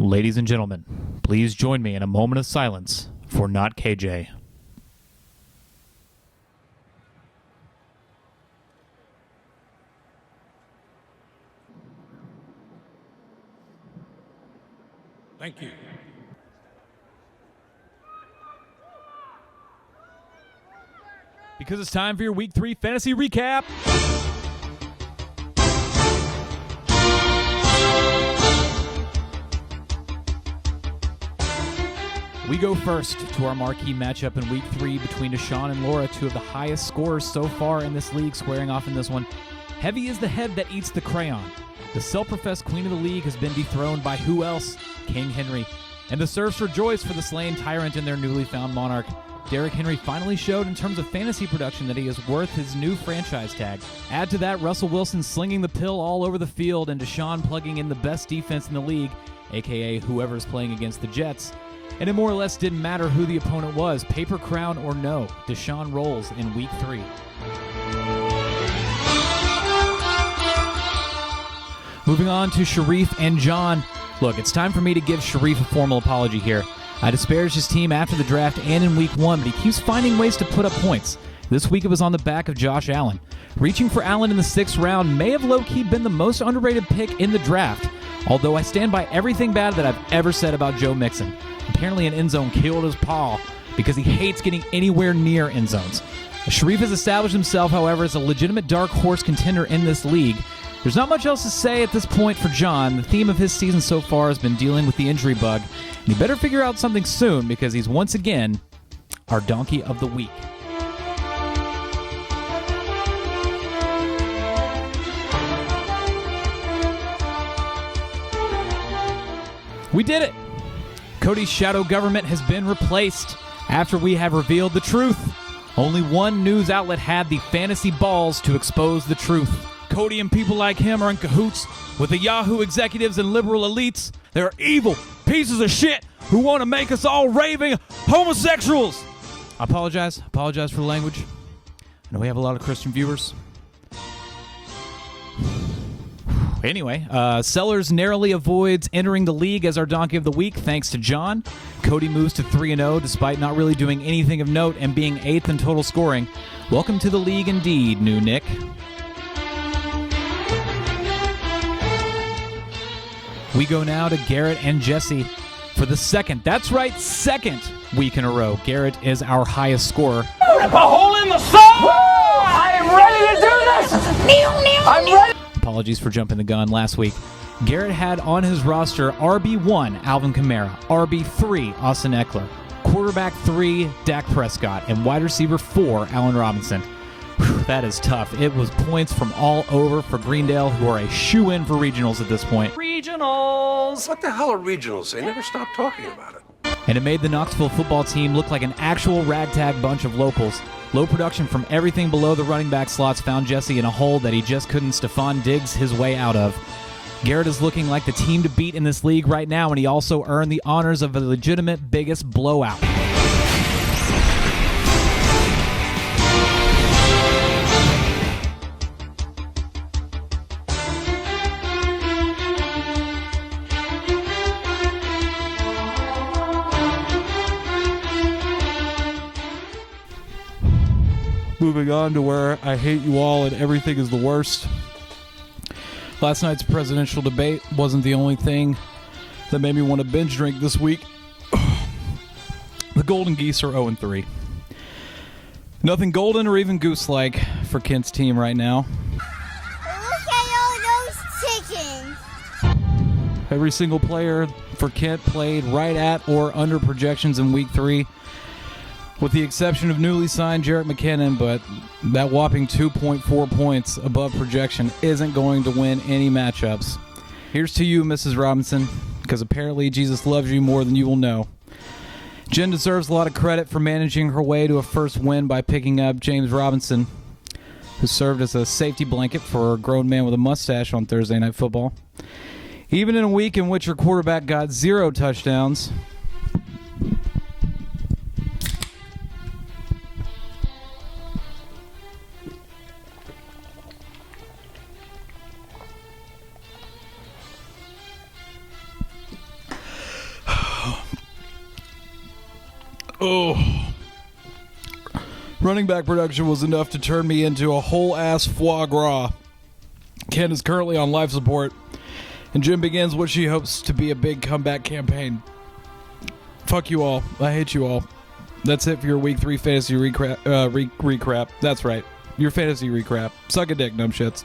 Ladies and gentlemen, please join me in a moment of silence for Not KJ. Thank you. Because it's time for your Week 3 Fantasy Recap. We go first to our marquee matchup in Week 3 between Deshaun and Laura, two of the highest scorers so far in this league, squaring off in this one. Heavy is the head that eats the crayon. The self-professed queen of the league has been dethroned by who else? King Henry. And the serfs rejoice for the slain tyrant and their newly found monarch. Derrick Henry finally showed in terms of fantasy production that he is worth his new franchise tag. Add to that Russell Wilson slinging the pill all over the field and Deshaun plugging in the best defense in the league, a.k.a. whoever's playing against the Jets. And it more or less didn't matter who the opponent was, paper crown or no. Deshaun rolls in Week 3. Moving on to Sharif and John. Look, it's time for me to give Sharif a formal apology here. I disparaged his team after the draft and in Week 1, but he keeps finding ways to put up points. This week it was on the back of Josh Allen. Reaching for Allen in the 6th round may have low-key been the most underrated pick in the draft, although I stand by everything bad that I've ever said about Joe Mixon. Apparently an end zone killed his paw because he hates getting anywhere near end zones. Sharif has established himself, however, as a legitimate dark horse contender in this league. There's not much else to say at this point for John. The theme of his season so far has been dealing with the injury bug, and he better figure out something soon because he's once again our donkey of the week. We did it! Cody's shadow government has been replaced after we have revealed the truth. Only one news outlet had the fantasy balls to expose the truth. Cody and people like him are in cahoots with the Yahoo executives and liberal elites. They're evil pieces of shit who want to make us all raving homosexuals. I apologize for the language. I know we have a lot of Christian viewers. Anyway, Sellers narrowly avoids entering the league as our donkey of the week thanks to John. Cody moves to 3-0 despite not really doing anything of note and being 8th in total scoring. Welcome to the league indeed, new Nick. We go now to Garrett and Jesse for the second week in a row. Garrett is our highest scorer. Rip a hole in the soul! I am ready to do this! I'm ready! Apologies for jumping the gun last week. Garrett had on his roster RB1, Alvin Kamara, RB3, Austin Eckler, quarterback 3, Dak Prescott, and wide receiver 4, Allen Robinson. Whew, that is tough. It was points from all over for Greendale, who are a shoe-in for regionals at this point. Regionals! What the hell are regionals? They never stop talking about it. And it made the Knoxville football team look like an actual ragtag bunch of locals. Low production from everything below the running back slots found Jesse in a hole that he just couldn't Stephon Diggs his way out of. Garrett is looking like the team to beat in this league right now, and he also earned the honors of a legitimate biggest blowout. Moving on to where I hate you all and everything is the worst. Last night's presidential debate wasn't the only thing that made me want to binge drink this week. The Golden Geese are 0-3. Nothing golden or even goose-like for Kent's team right now. Look at all those chickens. Every single player for Kent played right at or under projections in Week 3. With the exception of newly signed Jarrett McKinnon, but that whopping 2.4 points above projection isn't going to win any matchups. Here's to you, Mrs. Robinson, because apparently Jesus loves you more than you will know. Jen deserves a lot of credit for managing her way to a first win by picking up James Robinson, who served as a safety blanket for a grown man with a mustache on Thursday Night Football. Even in a week in which her quarterback got 0 touchdowns, Oh. Running back production was enough to turn me into a whole-ass foie gras. Ken is currently on life support, and Jim begins what she hopes to be a big comeback campaign. Fuck you all. I hate you all. That's it for your Week 3 fantasy recrap. That's right. Your fantasy recap. Suck a dick, numb shits.